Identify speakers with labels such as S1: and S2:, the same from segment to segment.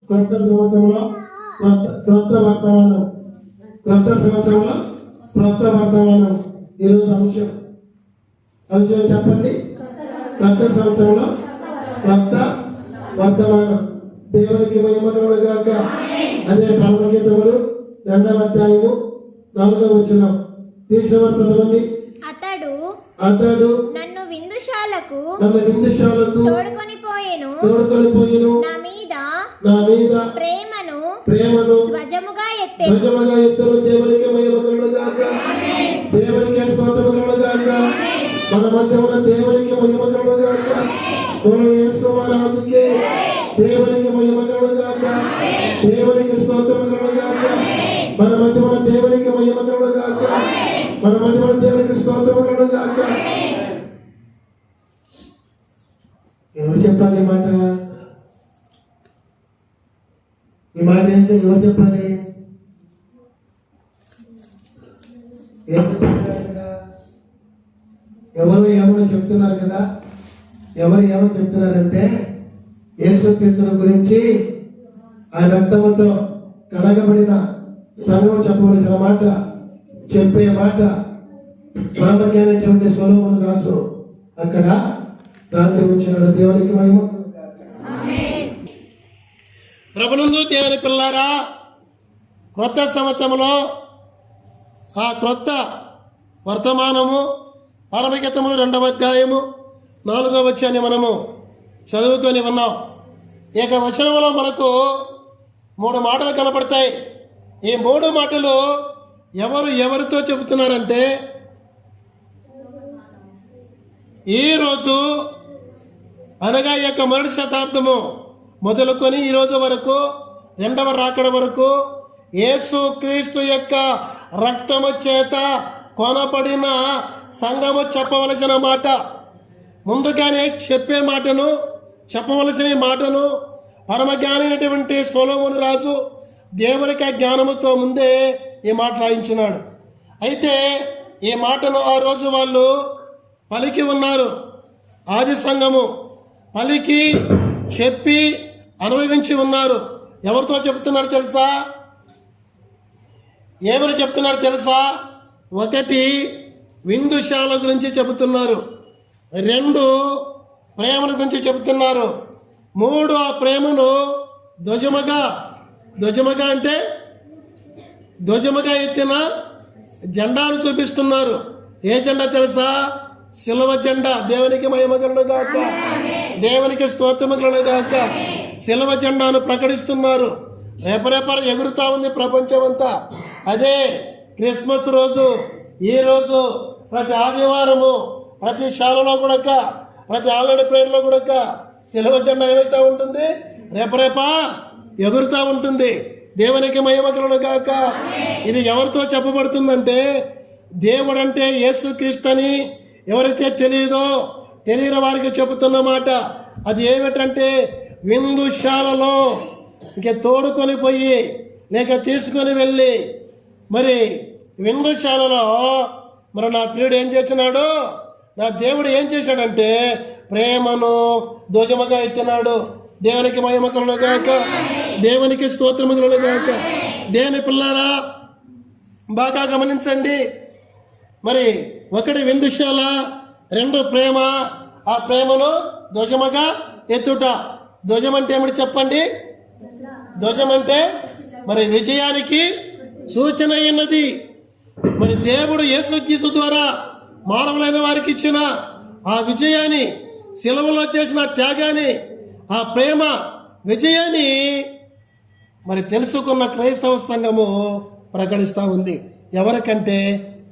S1: క్రొత్త సంవత్సరంలో క్రొత్త వర్తమానం, క్రొత్త సంవత్సరంలో క్రొత్త వర్తమానం. ఈరోజు అంశం చెప్పండి. క్రొత్త సంవత్సరంలో క్రొత్త వర్తమానం. దేవునికి మహిమకలుగా గాక. అదే పరమగీతములు 2వ అధ్యాయము 4వ వచనం. తీసిన చదవండి. అతడు
S2: నన్ను విందుశాలకు
S1: తోడుకొని పోయెను. నా మీద
S2: ప్రేమను
S1: ధ్వజముగా ఎత్తెను. దేవునికి మహిమకలుగా గాక. దేవునికి స్తోత్రములు గాక. మన మధ్య ఉన్న దేవునికి మహిమకలుగా గాక. యేసు మహారాజుకే దేవునికి మహిమకలుగా గాక. దేవునికి స్తోత్రములు గాక. మన మధ్య ఉన్న దేవునికి మహిమకలుగా గాక. మన మధ్య ఉన్న దేవునికి స్తోత్రములు గాక. ఎవరు చెప్పాలి ఈ మాట? ఈ మాట ఏంటో ఎవరు చెప్పాలి? ఎవరు ఏమో చెప్తున్నారు కదా. ఎవరు ఏమో చెప్తున్నారంటే యేసుక్రీస్తుని గురించి ఆ రక్తముతో కడగబడిన సంఘం చెప్పవలసిన మాట, చెప్పే మాట ప్రాముఖ్యమైనటువంటి సొలొమోను రాజు అక్కడ రాసి ఉంచినాడు. దేవునికి మహిమ. ప్రభునందు దేవుని పిల్లారా, క్రొత్త సంవత్సరంలో ఆ క్రొత్త వర్తమానము పరమగీతములు 2వ అధ్యాయము 4వ వచనాన్ని మనము చదువుకొని ఉన్నాం. ఏక వచనంలో మనకు 3 మాటలు కనపడతాయి. ఈ 3 మాటలు ఎవరితో చెబుతున్నారంటే, ఈరోజు అనగా ఈ యొక్క మొదటి శతాబ్దము మొదలుకొని ఈరోజు వరకు 2వ రాకడ వరకు యేసు క్రీస్తు యొక్క రక్తము చేత కొనబడిన సంఘము చెప్పవలసిన మాట. ముందుగానే చెప్పే మాటను, చెప్పవలసిన మాటను పరమజ్ఞానైనటువంటి సొలొమోను రాజు దేవునికి జ్ఞానముతో ముందే ఈ మాట రాయించినాడు. అయితే ఈ మాటను ఆ రోజు వాళ్ళు పలికి ఉన్నారు. ఆది సంఘము పలికి చెప్పి అనుభవించి ఉన్నారు. ఎవరితో చెప్తున్నారు తెలుసా? ఏమని చెప్తున్నారు తెలుసా? 1 విందుశాల గురించి చెబుతున్నారు. 2 ప్రేమల గురించి చెబుతున్నారు. 3 ఆ ప్రేమను ధ్వజముగా అంటే ధ్వజముగా ఎత్తిన జెండాను చూపిస్తున్నారు. ఏ జెండా తెలుసా? శిలువ జెండా. దేవునికి మహిమకలుగా గాక. దేవునికి స్తోత్రములు గాక. శిలువ జెండాను ప్రకటిస్తున్నారు. రేపరేపర ఎగురుతా ఉంది ప్రపంచం అంతా. అదే క్రిస్మస్ రోజు, ఈ రోజు ప్రతి ఆదివారము ప్రతి శాలలో కూడా, ప్రతి ఆల్రెడీ ప్రేయర్లో కూడా శిలువ జెండా ఏమైతే ఉంటుంది, రేపరేప ఎగురుతా ఉంటుంది. దేవునికి మహిమకలుగా గాక. ఇది ఎవరితో చెప్పబడుతుందంటే, దేవుడు అంటే యేసుక్రీస్తు అని ఎవరైతే తెలియని వారికి చెబుతున్న మాట. అది ఏమిటంటే, విందుశాలలో ఇంక తోడుకొని పోయి లేక తీసుకొని వెళ్ళి, మరి విందుశాలలో మరి నా ప్రియుడు ఏం చేసినాడు, నా దేవుడు ఏం చేశాడంటే ప్రేమను ధ్వజముగా ఎత్తినాడు. దేవునికి మహిమకలుగా గాక. దేవునికి స్తోత్రములు గాక. దేవుని పిల్లారా, బాగా గమనించండి. మరి 1 విందుశాల, 2 ప్రేమ. ఆ ప్రేమను ధ్వజముగా ఎత్తుట. ధ్వజం అంటే ఏమిటి చెప్పండి? ధ్వజం అంటే మరి విజయానికి సూచన అయినది. మరి దేవుడు యేసుక్రీస్తు ద్వారా మానవులైన వారికి ఇచ్చిన ఆ విజయాన్ని, శిలువలో చేసిన త్యాగాన్ని, ఆ ప్రేమ విజయాన్ని మరి తెలుసుకున్న క్రైస్తవ సంఘము ప్రకటిస్తూ ఉంది. ఎవరికంటే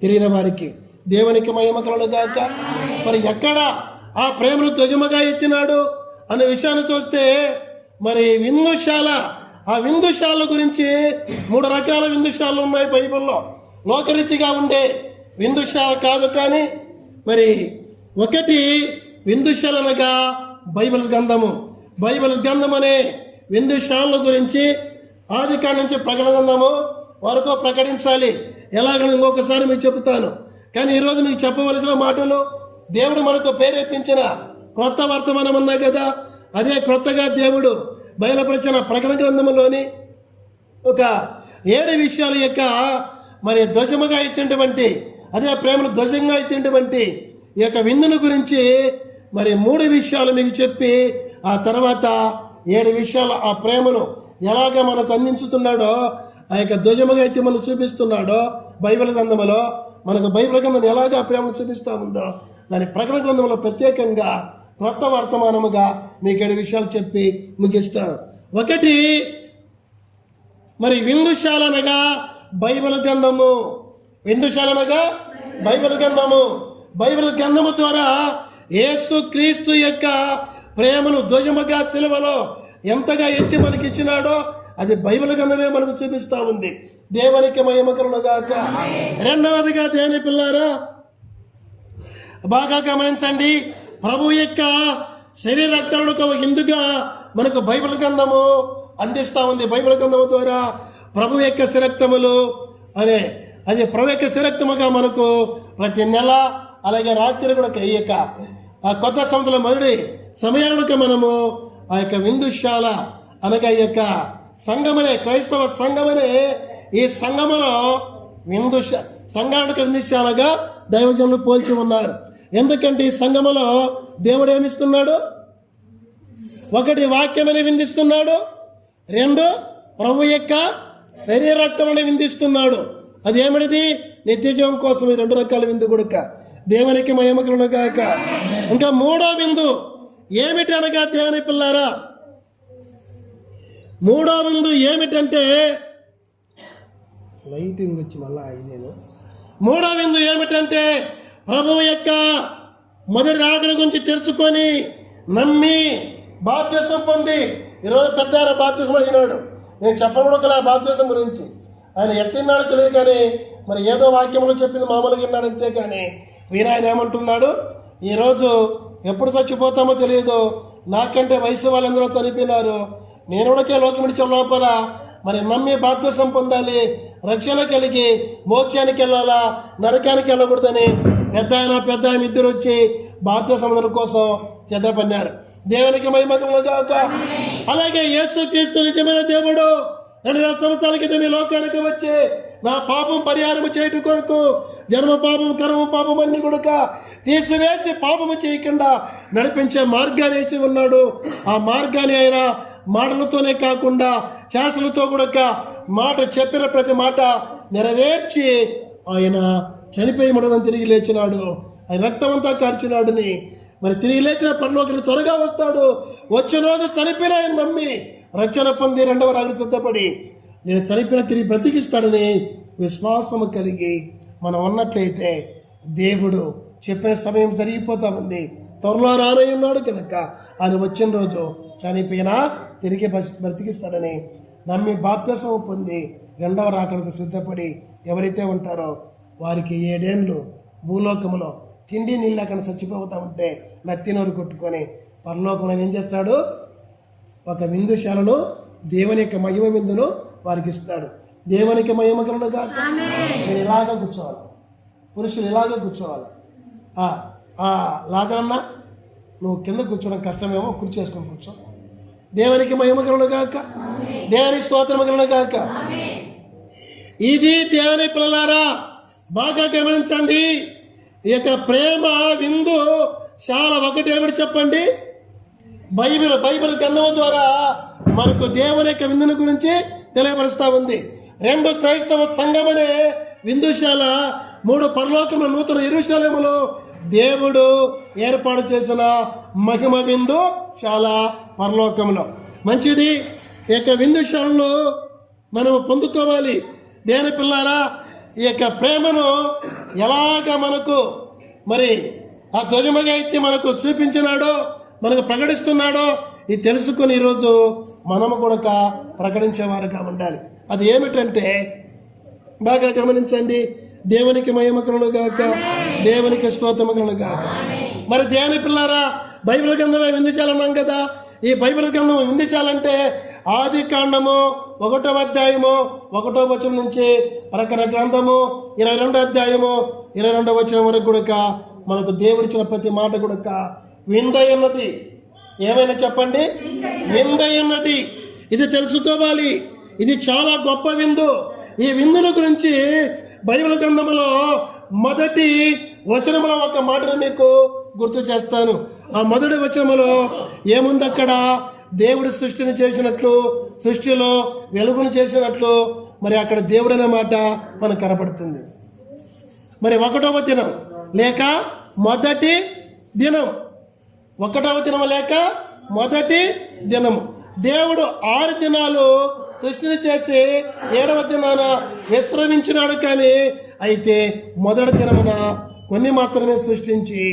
S1: తెలియని వారికి. దేవునికి మహిమకలుగా గాక. మరి ఎక్కడ ఆ ప్రేమను ధ్వజముగా ఎత్తినాడు అనే విషయాన్ని చూస్తే, మరి విందుశాల, ఆ విందుశాల గురించి 3 రకాల విందుశాలలు ఉన్నాయి బైబిల్లో. లోకరీతిగా ఉండే విందుశాల కాదు, కానీ మరి 1 విందుశాల అనగా బైబిల్ గ్రంథము. బైబిల్ గ్రంథం అనే విందుశాల గురించి ఆదికాండం నుంచి ప్రకటన గ్రంథము వరకు ప్రకటించాలి. ఎలాగని ఇంకొకసారి మీకు చెబుతాను. కానీ ఈరోజు మీకు చెప్పవలసిన మాటలు దేవుడు మనకు ప్రేరేపించిన క్రొత్త వర్తమానం ఉన్నాయి కదా, అదే క్రొత్తగా దేవుడు బయలుపరిచిన ప్రకటన గ్రంథంలోని ఒక 7 విషయాల యొక్క మరి ధ్వజముగా ఇచ్చినటువంటి, అదే ప్రేమను ధ్వజంగా ఇచ్చినటువంటి ఈ యొక్క విందును గురించి మరి 3 విషయాలు మీకు చెప్పి, ఆ తర్వాత 7 విషయాలు ఆ ప్రేమను ఎలాగ మనకు అందించుతున్నాడో, ఆ యొక్క ధ్వజముగా అయితే మనం చూపిస్తున్నాడో బైబిల్ గ్రంథంలో, మనకు బైబిల్ గ్రంథం ఎలాగ ఆ ప్రేమను చూపిస్తూ ఉందో దాని ప్రకటన గ్రంథంలో ప్రత్యేకంగా క్రొత్త వర్తమానముగా మీకు 7 విషయాలు చెప్పి ముగిస్తాను. ఒకటి, మరి విందుశాల అనగా బైబిల్ గ్రంథము. విందుశాల అనగా బైబిల్ గ్రంథము. బైబిల్ గ్రంథము ద్వారా యేసు క్రీస్తు యొక్క ప్రేమను ధ్వజముగా సిలువలో ఎంతగా ఎత్తి మనకి ఇచ్చినాడో అది బైబిల్ గ్రంథమే మనకు చూపిస్తా ఉంది. దేవునికి మహిమ కలుగుగాక. రెండవదిగా దేవుని పిల్లారా బాగా గమనించండి, ప్రభు యొక్క శరీర రక్తాలకు ఇందుగా మనకు బైబిల్ గ్రంథము అందిస్తా ఉంది. బైబిల్ గ్రంథము ద్వారా ప్రభు యొక్క శిరక్తములు అనే అది ప్రభు యొక్క శిరక్తముగా మనకు ప్రతి నెల, అలాగే రాత్రి కూడా ఈ యొక్క ఆ కొత్త సంవత్సరం మొదటి సమయానికి మనము ఆ యొక్క విందుశాల అనగా ఈ యొక్క సంఘమనే, క్రైస్తవ సంఘమనే, ఈ సంఘములో సంఘానికి విందుశాలగా దైవజనులు పోల్చి ఉన్నారు. ఎందుకంటే ఈ సంఘములో దేవుడు ఏమిస్తున్నాడు? ఒకటి, వాక్యమని విందిస్తున్నాడు. 2, ప్రభు యొక్క శరీర రక్తమని విందిస్తున్నాడు. అది ఏమిటిది? నిత్యజీవం కోసం ఈ 2 రకాల విందు కొడుక. దేవునికి మహిమ కలుగుగాక. ఇంకా 3వ విందు ఏమిటి అనగా దేవుని పిల్లారా, 3వ విందు ఏమిటంటే, లైటింగ్ వచ్చి మళ్ళా ఇదేను. 3వ విందు ఏమిటంటే ప్రభువు యొక్క మొదటి రాకడ గురించి తెలుసుకొని నమ్మి బాప్తిసం పొంది, ఈరోజు పెద్ద బాప్తిసం అయినాడు. నేను చెప్పకూడదు బాప్తిసం గురించి, ఆయన ఎట్టిన్నాడో తెలియదు, కానీ మరి ఏదో వాక్యంలో చెప్పింది మామూలుగా విన్నాడు అంతే. కానీ వీరాయన ఏమంటున్నాడు, ఈరోజు ఎప్పుడు చచ్చిపోతామో తెలియదు, నాకంటే వయసు వాళ్ళందరూ చనిపోయినారు, నేను కూడా లోకం విడిచే లోపల మరి నమ్మి బాప్తిసం పొందాలి, రక్షణ కలిగి మోక్షానికి వెళ్ళాలా, నరకానికి వెళ్ళకూడదని పెద్ద ఆయన ఇద్దరు వచ్చి బాప్తిసం కోసం సిద్ధపడినారు. దేవునికి మహిమ కలుగుగాక. అలాగే యేసు క్రీస్తు నిజమైన దేవుడు 2000 సంవత్సరాల క్రితం ఈ లోకానికి వచ్చి నా పాపం పరిహారం చేయటం కొరకు జన్మ పాపం, కర్మ పాపం అన్ని కూడా తీసివేసి పాపము చేయకుండా నడిపించే మార్గాన్ని వేసి ఉన్నాడు. ఆ మార్గాన్ని ఆయన మాటలతోనే కాకుండా శాసనలతో కూడా మాట చెప్పిన ప్రతి మాట నెరవేర్చి ఆయన చనిపోయి మరణం తిరిగి లేచినాడు. ఆయన రక్తమంతా కార్చినాడుని మరి తిరిగి లేచిన పరలోకి త్వరగా వస్తాడు. వచ్చే రోజు చనిపోయిన ఆయన నమ్మి రక్షణ పొంది 2వ రాకడకు సిద్ధపడి నేను చనిపోయిన తిరిగి బ్రతికిస్తాడని విశ్వాసము కలిగి మనం ఉన్నట్లయితే దేవుడు చెప్పిన సమయం జరిగిపోతా ఉంది. త్వరలో రానై ఉన్నాడు కనుక ఆయన వచ్చిన రోజు చనిపోయినా తిరిగి బ్రతికిస్తాడని నమ్మి బాప్తిసం పొంది 2వ రాకడకు సిద్ధపడి ఎవరైతే ఉంటారో వారికి 7 ఏళ్ళు భూలోకములో తిండి నీళ్ళు అక్కడ చచ్చిపోతా ఉంటే నత్తినోరు కొట్టుకొని పరలోకంలో ఏం చేస్తాడు? ఒక విందుశాలను, దేవుని యొక్క మహిమ విందును వారికి ఇస్తాడు. దేవునికి మహిమ కలుగుగాక. నేను ఇలాగ కూర్చోవాలి, పురుషులు ఇలాగే కూర్చోవాలి. లాజరన్నా నువ్వు కింద కూర్చోవడం కష్టమేమో, కుర్చీ చేసుకొని కూర్చో. దేవునికి మహిమ కలుగుగాక. దేవుని స్తోత్రం కలుగుగాక. ఇది దేవుని పిల్లలారా బాగా గమనించండి. ఈ యొక్క ప్రేమ విందు చాలా ఒకటి ఏమిటి చెప్పండి? బైబిల్ గ్రంథం ద్వారా మనకు దేవుని యొక్క విందుని గురించి తెలియపరుస్తూ ఉంది. 2 క్రైస్తవ సంఘమనే విందుశాల, 3 పరలోకముల నూతన యెరూషలేములో దేవుడు ఏర్పాటు చేసిన మహిమ విందు చాలా పరలోకంలో. మంచిది. ఈ యొక్క విందుశాలలో మనం పొందుకోవాలి. దేని పిల్లారా, ఈ యొక్క ప్రేమను ఎలాగ మనకు మరి ఆ ధ్వజముగా ఎత్తి మనకు చూపించినాడో, మనకు ప్రకటిస్తున్నాడో ఇది తెలుసుకుని ఈరోజు మనము కూడా ప్రకటించేవారుగా ఉండాలి. అది ఏమిటంటే బాగా గమనించండి. దేవునికి మహిమ కలుగుగాక. దేవునికి స్తోత్రము కలుగుగాక. మరి దేవుని పిల్లారా, బైబిల్ గ్రంథమే విందుచాలన్నాం కదా. ఈ బైబిల్ గ్రంథం విందుచాలంటే ఆది కాండము 1వ అధ్యాయము 1వ వచనం నుంచి ప్రకటన గ్రంథము 22వ అధ్యాయము 22వ వచనం వరకు కూడా మనకు దేవుడిచ్చిన ప్రతి మాట కూడా విందై ఉన్నది. ఏమైనా చెప్పండి, విందై ఉన్నది. ఇది తెలుసుకోవాలి. ఇది చాలా గొప్ప విందు. ఈ విందుల గురించి బైబిల్ గ్రంథములో మొదటి వచనములో ఒక మాటను మీకు గుర్తు చేస్తాను. ఆ మొదటి వచనములో ఏముంది? అక్కడ దేవుడు సృష్టిని చేసినట్లు, సృష్టిలో వెలుగును చేసినట్లు, మరి అక్కడ దేవుడు అనే మాట మనకు కనపడుతుంది. మరి 1వ దినం లేక మొదటి దినం, 1వ దినం లేక మొదటి దినము. దేవుడు 6 దినాలు సృష్టిని చేసి 7వ దినాన విశ్రమించినాడు. కానీ అయితే మొదటి దినమున కొన్ని మాత్రమే సృష్టించి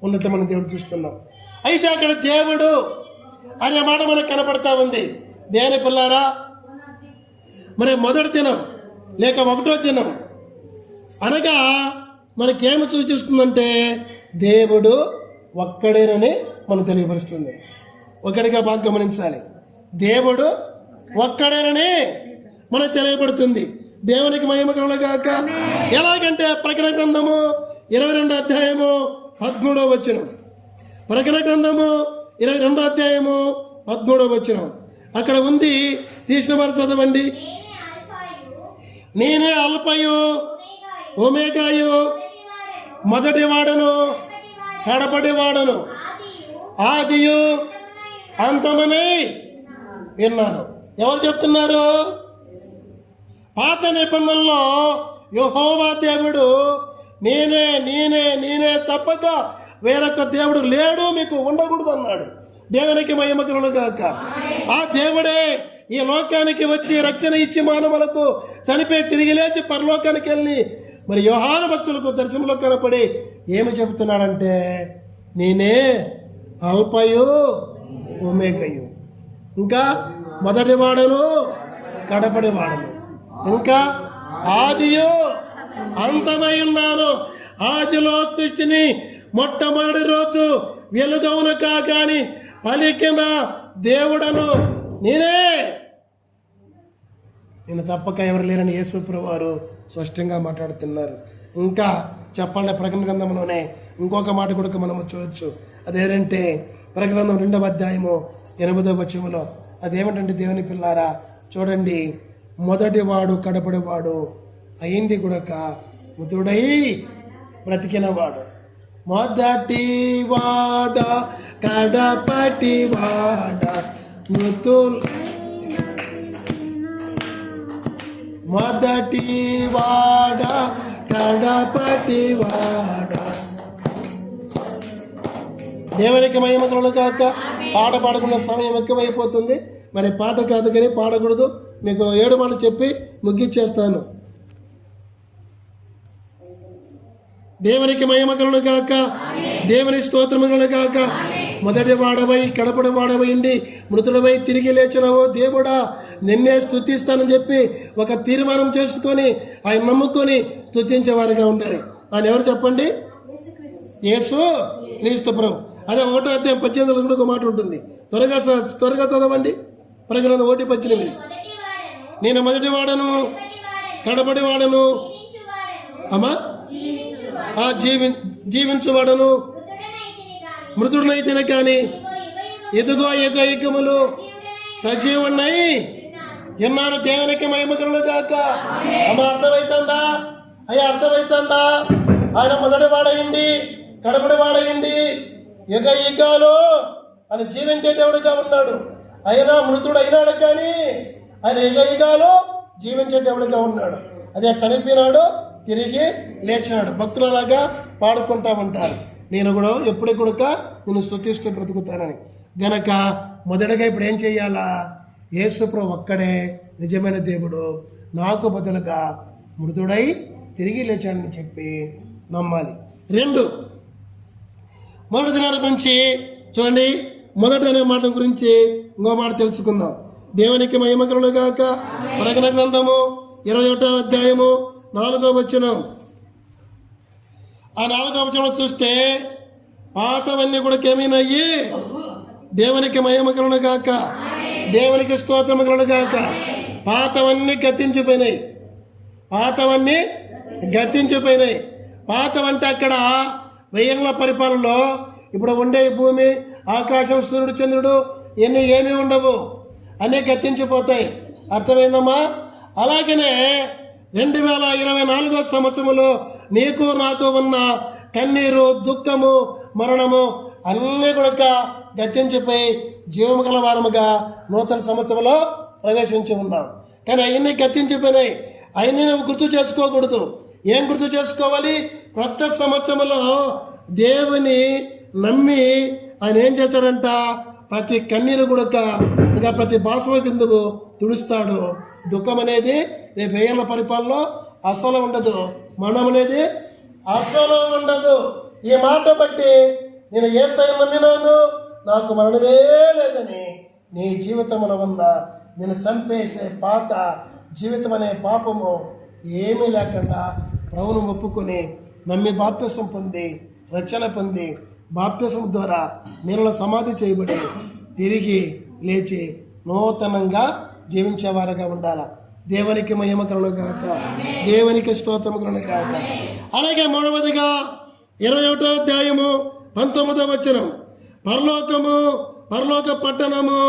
S1: ఉన్నట్టు మనం దేవుడు చూస్తున్నాం. అయితే అక్కడ దేవుడు అనే మాట మనకు కనపడతా ఉంది. దేని పిల్లారా, మరి మొదటి దినం లేక 1వ దినం అనగా మనకేమి సూచిస్తుందంటే దేవుడు ఒక్కడేనని మనకు తెలియపరుస్తుంది. ఒకటిగా బాగా గమనించాలి. దేవుడు ఒక్కడేనని మనకు తెలియపడుతుంది. దేవునికి మహిమ కలుగుగాక. ఎలాగంటే ప్రకటన గ్రంథము 22వ అధ్యాయము 13వ వచనం. ప్రకటన గ్రంథము 22వ అధ్యాయము 13వ వచనం అక్కడ ఉంది. తీసిన వారు చదవండి. నేనే అల్ఫయు ఒమేగాయు, మొదటి వాడను కడపటి వాడను, ఆదియు అంతమనై విన్నాను. ఎవరు చెప్తున్నారు? పాత నిబంధనలో యెహోవా దేవుడు నేనే నేనే నేనే తప్పక వేరొక దేవుడు లేడు, మీకు ఉండకూడదు అన్నాడు. దేవునికి మహిమ కలుగుగాక. ఆ దేవుడే ఈ లోకానికి వచ్చి రక్షణ ఇచ్చి మానవులకు చనిపోయి తిరిగి లేచి పరలోకానికి వెళ్ళి మరి యోహాను భక్తులకు దర్శనంలో కనపడి ఏమి చెబుతున్నాడంటే నేనే అల్ఫయు ఒమేగాయు, ఇంకా మొదటి వాడను కడపడి వాడను, ఇంకా ఆదియు అంతమై ఉన్నాను. ఆదిలో సృష్టిని మొట్టమొదటి రోజు వెలుగవును కాగాని పలికిన దేవుడను నేనే, నేను తప్పక ఎవరు లేరని యేసు ప్రభువు వారు స్పష్టంగా మాట్లాడుతున్నారు. ఇంకా చెప్పండి, ప్రకటన గ్రంథంలోనే ఇంకొక మాట కూడా మనము చూడొచ్చు. అదేంటంటే ప్రకటన గ్రంథం 2వ అధ్యాయము 8వ వచనములో అదేమిటంటే దేవుని పిల్లారా చూడండి, మొదటి వాడు కడపడి వాడు అయింది గుడక మృతుడై బ్రతికిన వాడు. మొదటి వాడ కడపటి వాడ మొదటి వాడ కడపటి వాడ. దేవునికి మహిమ కలుగుగాక. పాట పాడుకున్న సమయం ఎక్కువైపోతుంది. మరి పాట కాదు కానీ పాడకూడదు. మీకు 7 మాటలు చెప్పి ముగిచ్చేస్తాను. దేవునికి మహిమ కలుగుగాక. దేవుని స్తోత్రము కలుగుగాక. మొదటి వాడవై కడపడి వాడవై ఉండి మృతుడవై తిరిగి లేచినవో దేవుడా నిన్నే స్తుతిస్తానని చెప్పి ఒక తీర్మానం చేసుకొని ఆయన నమ్ముకొని స్తుతించేవారిగా ఉండాలి. ఆయన ఎవరు చెప్పండి? యేసు క్రీస్తు ప్రభు. అదే 1వ అధ్యాయం 18 కూడా ఒక మాట ఉంటుంది. త్వరగా చదవండి. ప్రకటన 1:18. నేను మొదటి వాడను కడపడి వాడను అమ్మా జీవించువాడను మృతుడినైతేనే కానీ ఎదుగో యుగములు సజీవున్నై ఎన్నాను. దేవునికి మహిమ కలుగుగాక. అమ్మా అర్థమవుతుందా? అయ్యా అర్థమవుతుందా? ఆయన మొదటి వాడయండి కడపడి వాడయండి యుగాలు అని జీవించే దేవుడిగా ఉన్నాడు. అయినా మృతుడు అయినాడు కానీ ఆయన యుగాలు జీవించే దేవుడిగా ఉన్నాడు. అదే చనిపోయినాడు తిరిగి లేచినాడు. భక్తులలాగా పాడుకుంటా ఉంటారు. నేను కూడా ఎప్పుడూ కూడా నేను స్తుతిస్తూ బ్రతుకుతానని గనక మొదటగా ఇప్పుడు ఏం చెయ్యాలా? యేసుప్రభు ఒక్కడే నిజమైన దేవుడు, నాకు బదులుగా మృతుడై తిరిగి లేచాడని చెప్పి నమ్మాలి. 2 మొదటి దినాల గురించి చూడండి. మొదటి అనే మాట గురించి ఇంకో మాట తెలుసుకుందాం. దేవునికి మహిమ కలుగుగాక. ప్రకటన గ్రంథము 21వ అధ్యాయము 4వ వచనం. ఆ 4వ వచనంలో చూస్తే పాతవన్నీ కూడా ఏమైనాయి? దేవునికి మహిమ కలుగుగాక. దేవునికి స్తోత్రము కలుగుగాక. పాతవన్నీ గతించిపోయినాయి. పాతవంటే అక్కడ 1000 పరిపాలనలో ఇప్పుడు ఉండే భూమి ఆకాశం, సూర్యుడు, చంద్రుడు ఇవన్నీ ఏమీ ఉండవు, అన్నీ గతించిపోతాయి. అర్థమైందమ్మా? అలాగనే 2024 సంవత్సరంలో నీకు నాకు ఉన్న కన్నీరు, దుఃఖము, మరణము అన్నీ కూడా గతించిపోయి జీవము గల వారముగా నూతన సంవత్సరంలో ప్రవేశించి ఉన్నాం. కానీ అవన్నీ గతించిపోయినాయి. అవన్నీ నువ్వు గుర్తు చేసుకోకూడదు. ఏం గుర్తు చేసుకోవాలి? కొత్త సంవత్సరంలో దేవుని నమ్మి ఆయన ఏం చేశాడంట? ప్రతి కన్నీరు కూడా ఇంకా ప్రతి బాష్ప బిందువు తుడుస్తాడు. దుఃఖం అనేది రేపు ఏళ్ళ పరిపాలనలో అసలు ఉండదు, మరణం అనేది అసలు ఉండదు. ఈ మాట బట్టి నేను యేసయ్యను నమ్మినాను, నాకు మరణమే లేదని నీ జీవితంలో ఉన్న నేను చంపేసే పాత జీవితం అనే పాపము ఏమీ లేకుండా ప్రభువును ఒప్పుకొని నమ్మి బాప్తిసం పొంది రక్షణ పొంది బాప్తిసం ద్వారా నీళ్ళలో సమాధి చేయబడి తిరిగి లేచి నూతనంగా జీవించేవారుగా ఉండాల. దేవునికి మహిమ కలుగును గాక, దేవునికి స్తోత్రము కలుగును గాక. అలాగే మూడవదిగా 21వ అధ్యాయము 19వ వచనం, పరలోక పట్టణము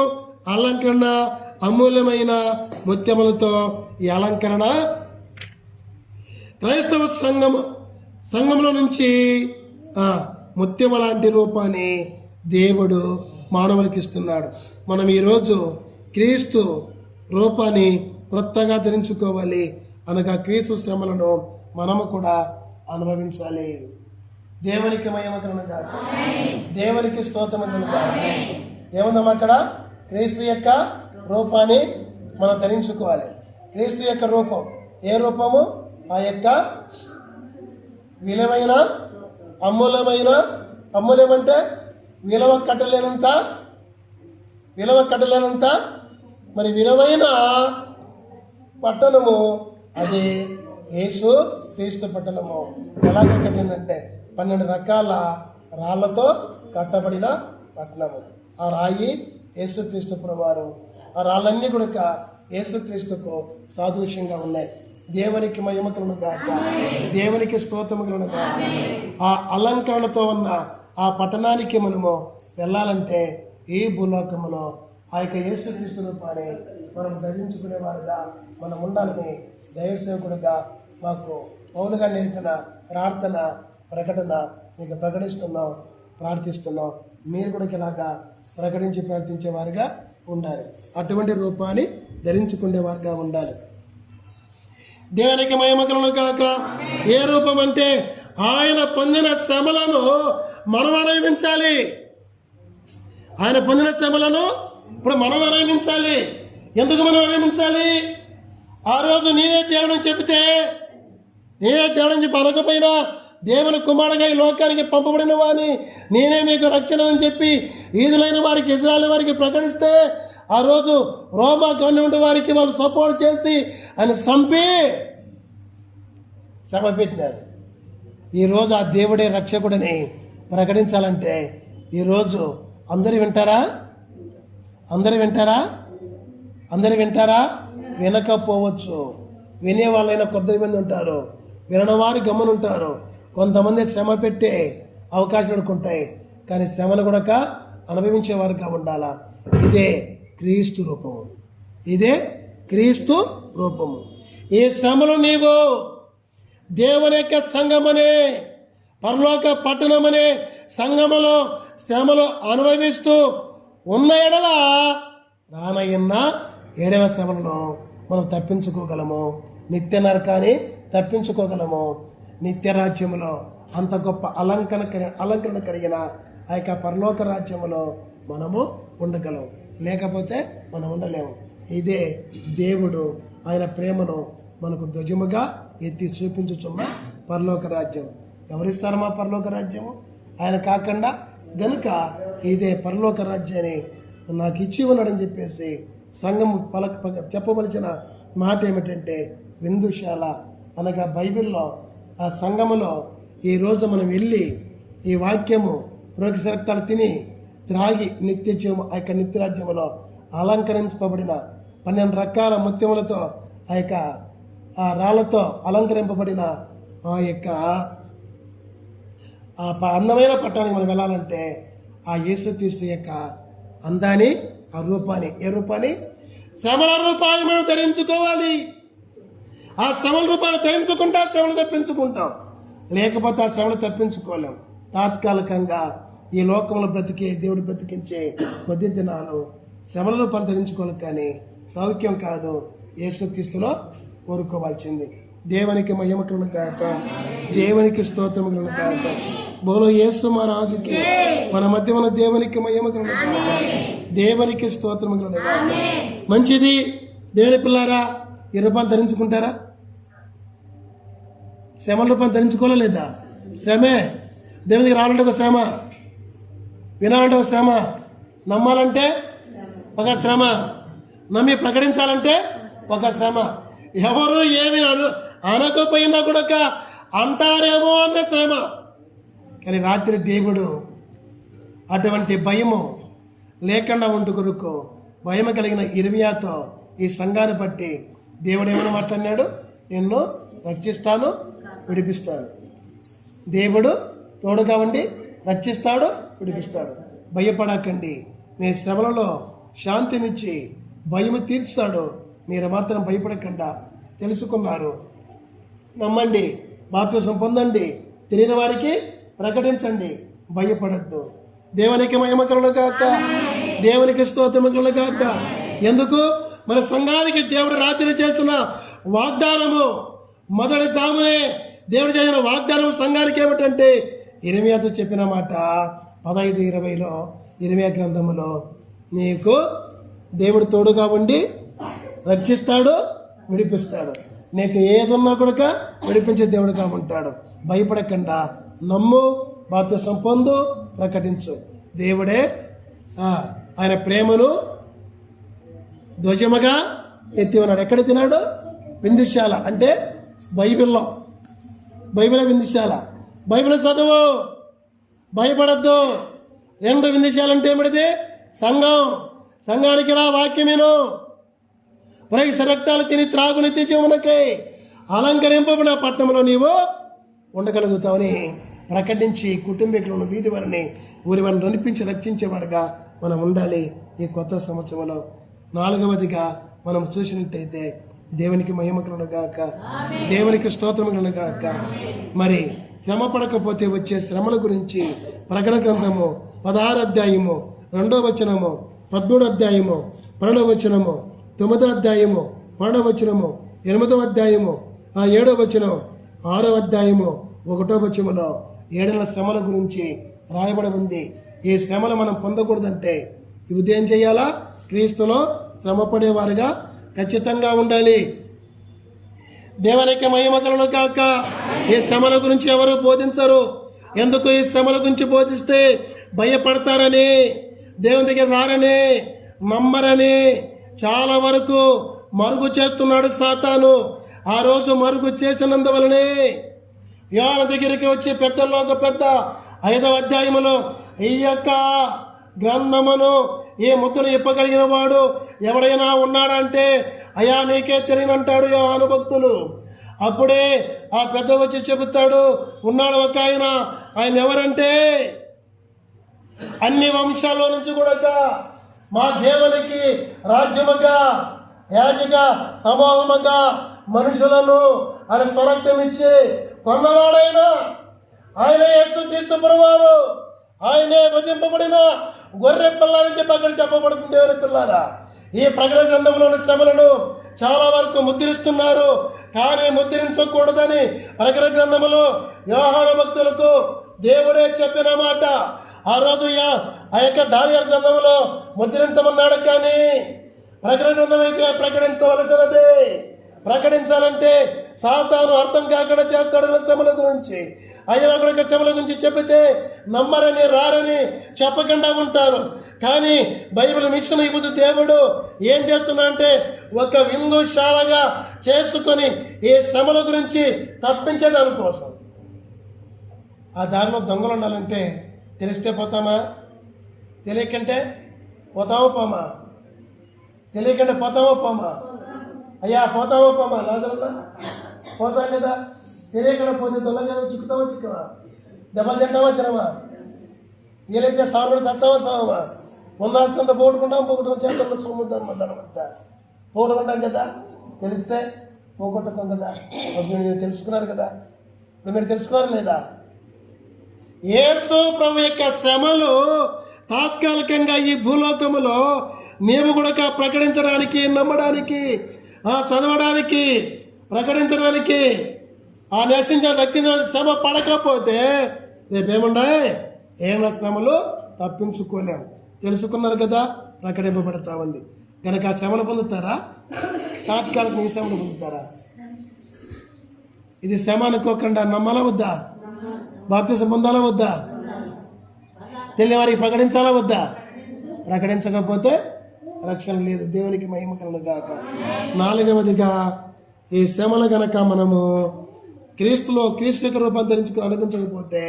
S1: అలంకరణ అమూల్యమైన ముత్యములతో. ఈ అలంకరణ క్రైస్తవ సంఘంలో నుంచి ముత్యము లాంటి రూపాన్ని దేవుడు మానవునికి ఇస్తున్నాడు. మనం ఈరోజు క్రీస్తు రూపాన్ని క్రొత్తగా ధరించుకోవాలి అనగా క్రీస్తు శ్రమలను మనము కూడా అనుభవించాలి. దేవునికి మహిమ కలుగును గాక, దేవునికి స్తోత్రము కలుగును గాక. ఏముందమ్మా అక్కడ? క్రీస్తు యొక్క రూపాన్ని మనం ధరించుకోవాలి. క్రీస్తు యొక్క రూపం ఏ రూపము? ఆ యొక్క విలువైన అమూల్యమంటే విలువ కట్టలేనంత మరి విలువైన పట్టణము అది యేసు క్రీస్తు పట్టణము. ఎలాగ కట్టిందంటే 12 రకాల రాళ్లతో కట్టబడిన పట్టణము. ఆ రాయి యేసుక్రీస్తు ప్రభువారు. ఆ రాళ్ళన్నీ కూడా యేసుక్రీస్తుకు సాదృశ్యంగా ఉన్నాయి. దేవునికి మహిమ కలుగును గాక, దేవునికి స్తోత్రము కలుగును గాక. ఆ అలంకరణతో ఉన్న ఆ పట్టణానికి మనము వెళ్ళాలంటే ఈ భూలోకములో ఆ యొక్క యేసుక్రీస్తు రూపాన్ని మనం ధరించుకునేవారుగా మనం ఉండాలని దైవసేవకుడుగా మాకు పౌలుగా నేర్పిన ప్రార్థన ప్రకటన మీకు ప్రకటిస్తున్నాం, ప్రార్థిస్తున్నాం. మీరు కూడా ఇలాగా ప్రకటించి ప్రార్థించేవారుగా ఉండాలి. అటువంటి రూపాన్ని ధరించుకునేవారుగా ఉండాలి. దేవునికి మహిమ కలుగును గాక. ఏ రూపం అంటే ఆయన పొందిన శ్రమలను మనం అనుభవించాలి. ఆయన పొందిన శ్రమలను ఇప్పుడు మనం అనుభవించాలి. ఎందుకు మనం అనుభవించాలి? ఆ రోజు నేనే దేవుడని చెబితే, నేనే దేవుడని చెప్పి అనకపోయినా దేవుని కుమారుడుగా ఈ లోకానికి పంపబడిన వారిని నేనే మీకు రక్షణ అని చెప్పి ఈదులైన వారికి, ఇజ్రాయేల్ వారికి ప్రకటిస్తే ఆ రోజు రోమా గవర్నమెంట్ వారికి వాళ్ళు సపోర్ట్ చేసి ఆయన చంపి శ్రమ పెట్టినారు. ఈరోజు ఆ దేవుడే రక్షకుడిని ప్రకటించాలంటే ఈరోజు అందరూ వింటారా? వినకపోవచ్చు. వినే వాళ్ళైనా కొద్ది మంది ఉంటారు, వినవారు గమనుంటారు. కొంతమంది శ్రమ పెట్టే అవకాశం అనుకుంటాయి, కానీ శ్రమను కూడా అనుభవించేవారుగా ఉండాలా. ఇదే క్రీస్తు రూపము, ఈ శ్రమలు నీవు దేవుని యొక్క సంఘమనే పరలోక పట్టణమనే సంఘములో శ్రమలు అనుభవిస్తూ ఉన్న ఎడల రానయ్యన్న 7వ శ్రమలను మనం తప్పించుకోగలము. నిత్య నరకాన్ని తప్పించుకోగలము. నిత్య రాజ్యములో అంత గొప్ప అలంకరణ కలిగిన ఆ యొక్క పరలోక రాజ్యములో మనము ఉండగలం. లేకపోతే మనం ఉండలేము. ఇదే దేవుడు ఆయన ప్రేమను మనకు ధ్వజముగా ఎత్తి చూపించుచున్న పరలోక రాజ్యం. ఎవరిస్తారమ్మా పరలోక రాజ్యము? ఆయన కాకుండా గనుక ఇదే పరలోక రాజ్యాన్ని నాకు ఇచ్చి ఉన్నాడని చెప్పేసి సంఘం చెప్పవలసిన మాట ఏమిటంటే విందుశాల అనగా బైబిల్లో ఆ సంఘములో ఈరోజు మనం వెళ్ళి ఈ వాక్యము రోగి రక్తాలు తిని త్రాగి నిత్య జీవము ఆ యొక్క నిత్యరాజ్యములో అలంకరించబడిన 12 రకాల ముత్యములతో ఆ యొక్క ఆ రాళ్లతో అలంకరింపబడిన ఆ యొక్క అందమైన పట్టణానికి మనం వెళ్ళాలంటే
S3: ఆ యేసుక్రీస్తు యొక్క అందాన్ని, ఆ రూపాన్ని, ఏ రూపాన్ని? శ్రమల రూపాన్ని మనం ధరించుకోవాలి. ఆ శ్రమల రూపాన్ని ధరించుకుంటా శ్రమలు తప్పించుకుంటాం, లేకపోతే ఆ శ్రమలు తప్పించుకోలేం. తాత్కాలికంగా ఈ లోకంలో బ్రతికే దేవుడు బ్రతికించే కొద్ది దినాలు శ్రమల రూపాన్ని ధరించుకోవాలి, కానీ సౌఖ్యం కాదు, యేసుక్రీస్తులో కోరుకోవాల్సింది. దేవునికి మహిమకులను కాక, దేవునికి స్తోత్రములను కాక. బోలో యేసు మహారాజుకి, మన మధ్య మన దేవునికి మహిమకులను కాక, దేవునికి స్తోత్రములను కాక. మంచిది దేవుని పిల్లారా, ఈ రూపాన్ని ధరించుకుంటారా? శ్రమల రూపాన్ని ధరించుకోలే లేదా? శ్రమే. దేవునికి రావాలంటే ఒక శ్రమ, వినాలంటే ఒక శ్రమ, నమ్మాలంటే ఒక శ్రమ, నమ్మి ప్రకటించాలంటే ఒక శ్రమ. ఎవరు ఏమి అనకపోయినా కూడా అంటారేమో అన్న శ్రమ. కానీ రాత్రి దేవుడు అటువంటి భయము లేకుండా ఉంటూ కొరకు భయం కలిగిన ఇర్మియాతో ఈ సంఘాన్ని బట్టి దేవుడు ఏమైనా మాట్లాడినాడు? నిన్ను రక్షిస్తాను, విడిపిస్తాను. దేవుడు తోడుగా ఉండి రక్షిస్తాడు, విడిపిస్తాడు. భయపడకండి, మీ శ్రమలలో శాంతినిచ్చి భయము తీర్చుతాడు. మీరు మాత్రం భయపడకుండా తెలుసుకున్నారు, నమ్మండి, బాప్తిసం పొందండి, తెలియని వారికి ప్రకటించండి, భయపడద్దు. దేవునికి మహిమ కలుగును గాక, దేవునికి స్తోత్రము కలుగును గాక. ఎందుకు? మన సంఘానికి దేవుడు రాత్రి చేస్తున్న వాగ్దానము, మొదటి జామునే దేవుడు చేసిన వాగ్దానం సంఘానికి ఏమిటంటే, ఇర్మియాతో చెప్పిన మాట 15:20లో ఇర్మియా గ్రంథములో, నీకు దేవుడు తోడుగా ఉండి రక్షిస్తాడు, విడిపిస్తాడు. నీకు ఏదున్నా కూడా విడిపించే దేవుడుగా ఉంటాడు. భయపడకుండా నమ్ము, బాప్తిసం పొందు, ప్రకటించు. దేవుడే ఆయన ప్రేమను ధ్వజముగా ఎత్తి ఉన్నాడు. ఎక్కడ తిన్నాడు? విందుశాల, అంటే బైబిల్లో విందుశాల. బైబిల్ చదువు, భయపడద్దు. 2 విందుశాల అంటే ఏమిటిది? సంఘం. సంఘానికి రా, వాక్యమేను. ప్రవేశ రక్తాలు తిని త్రాగు నిత్య జీవనకై అలంకరింపబడిన పట్టణంలో నీవు ఉండగలుగుతావని ప్రకటించి కుటుంబీకులను, వీధి వారిని, ఊరి వారిని నడిపించి రక్షించేవారుగా మనం ఉండాలి. ఈ కొత్త సంవత్సరంలో 4వదిగా మనం చూసినట్టయితే దేవునికి మహిమ కలుగును గాక, దేవునికి స్తోత్రము కలుగును గాక. మరి శ్రమ పడకపోతే వచ్చే శ్రమల గురించి ప్రకటన గ్రంథము 16వ అధ్యాయము 2వ వచనము, 13వ అధ్యాయము 12వ వచనము, 9వ అధ్యాయము 12వ వచనము, 8వ అధ్యాయము 7వ వచనం, 6వ అధ్యాయము 1వ వచనములో 7 శ్రమల గురించి రాయబడి ఉంది. ఈ శ్రమలు మనం పొందకూడదంటే ఉదయం చేయాలా? క్రీస్తులో శ్రమ పడేవారుగా ఖచ్చితంగా ఉండాలి. దేవునికి మహిమ కలుగును గాక. ఈ శ్రమల గురించి ఎవరు బోధించరు. ఎందుకు? ఈ శ్రమల గురించి బోధిస్తే భయపడతారని, దేవుని దగ్గర రారని, నమ్మరని చాలా వరకు మరుగు చేస్తున్నాడు సాతాను. ఆ రోజు మరుగు చేసినందువలనే యోహాను దగ్గరికి వచ్చి పెద్దల్లో ఒక పెద్ద 5వ అధ్యాయములో ఈ యొక్క గ్రంథమును, ఈ ముద్రను ఇప్పగలిగిన వాడు ఎవడైనా ఉన్నాడంటే అయ్యా నీకే తెలియనంటాడు యోహాను భక్తులు. అప్పుడే ఆ పెద్ద వచ్చి చెబుతాడు, ఉన్నాడు ఒక ఆయన ఎవరంటే అన్ని వంశాల్లో నుంచి కూడా మా దేవునికి రాజ్యముగా, యాజక సమూహముగా మనుషులను ఆయన స్వరక్తం ఇచ్చి కొన్నవాడైనా ఆయన యేసుక్రీస్తు ప్రభువారు, ఆయనే భజింపబడిన గొర్రె పిల్ల అని చెప్పి అక్కడ చెప్పబడుతుంది. దేవుని పిల్లారా, ఈ ప్రకటన గ్రంథంలోని శ్రమలను చాలా వరకు ముద్రిస్తున్నారు, కానీ ముద్రించకూడదని ప్రకటన గ్రంథములో యోహాను భక్తులకు దేవుడే చెప్పిన మాట. ఆ రోజు ఆ యొక్క దానియేలు గ్రంథంలో ముద్రించమన్నాడు, కానీ ప్రకటన గ్రంథం అయితే ప్రకటించవలసినదే. ప్రకటించాలంటే సాతాను అర్థం కాకుండా చేస్తాడు శ్రమల గురించి. అయినా కూడా శ్రమల గురించి చెబితే నమ్మరని, రారని చెప్పకుండా ఉంటారు. కానీ బైబిల్ మిషన్ ఇప్పుడు దేవుడు ఏం చేస్తున్నాడంటే ఒక విందుశాలగా చేసుకొని ఈ శ్రమల గురించి తప్పించే దానికోసం. ఆ దారిలో దొంగలు ఉండాలంటే తెలిస్తే పోతామా? తెలియకంటే పోతామో పోమా? తెలియకంటే పోతామో పోమా? అయ్యా పోతామో పోమా? లాజరున్నా పోతాం కదా. తెలియకుండా పోతే దొంగ చిక్కుతామా, చిక్కవా? దెబ్బలు తింటామా, తినవా? వీలైతే సాగుడు చచ్చామా సామా ఉన్నాల్సింత పోగొట్టుకుంటాం చేతుల్లో సొమ్ముద్దాం అంతా పోగొట్టుకుంటాం కదా, తెలిస్తే పోగొట్టుకోం కదా. మీరు తెలుసుకున్నారు కదా, ఇప్పుడు మీరు తెలుసుకున్నారు లేదా? యేసు ప్రభు యొక్క శ్రమలు తాత్కాలికంగా ఈ భూలోకములో నీవు కూడా ప్రకటించడానికి, నమ్మడానికి, చదవడానికి, ప్రకటించడానికి, ఆ నశించిన రక్షించడానికి శ్రమ పడకపోతే రేపేముండాయి? ఏమైనా శ్రమలు తప్పించుకోలేము. తెలుసుకున్నారు కదా, ప్రకటింపబడతా ఉంది కనుక ఆ శ్రమలు పొందుతారా? తాత్కాలిక ఈ శ్రమలు పొందుతారా? ఇది శ్రమ అనుకోకుండా నమ్మాలా వద్దా? బాప్తిసం పొందాలా వద్దా? తెలియవారికి ప్రకటించాలా వద్దా? ప్రకటించకపోతే రక్షణ లేదు. దేవునికి మహిమ కలుగును గాక. 4వదిగా ఈ శ్రమలు గనక మనము క్రీస్తులో క్రీస్తు రూపాంతరించుకుని అనిపించకపోతే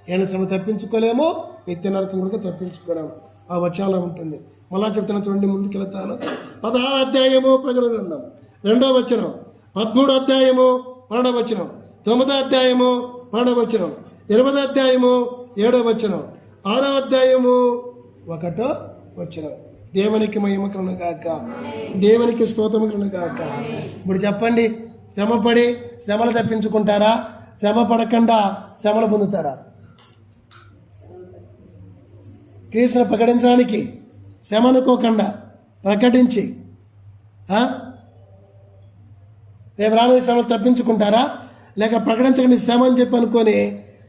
S3: ఏమైనా శ్రమ తప్పించుకోలేము, నిత్య నరకం కూడా తప్పించుకోలేము. ఆ వచనాలు ఉంటుంది. మళ్ళా చెప్తున్నా చూడండి, ముందుకు వెళ్తాను. 16వ అధ్యాయము ప్రకటన గ్రంథం 2వ వచనం, 13వ అధ్యాయము 12వ వచనం, 9వ అధ్యాయము 12వ వచనం, 20వ అధ్యాయము 7వ వచనం, 6వ అధ్యాయము 1వ వచనం. దేవునికి మహిమ కలుగును గాక. దేవునికి స్తోత్రం కలుగును గాక. ఇప్పుడు చెప్పండి, శ్రమపడి శ్రమలు తప్పించుకుంటారా? శ్రమ పడకుండా శ్రమలు పొందుతారా? క్రీస్తును ప్రకటించడానికి శ్రమ అనుకోకుండా ప్రకటించి రేపు రాని శ్రమలు తప్పించుకుంటారా? లేక ప్రకటించకండి శ్రమ అని చెప్పి అనుకొని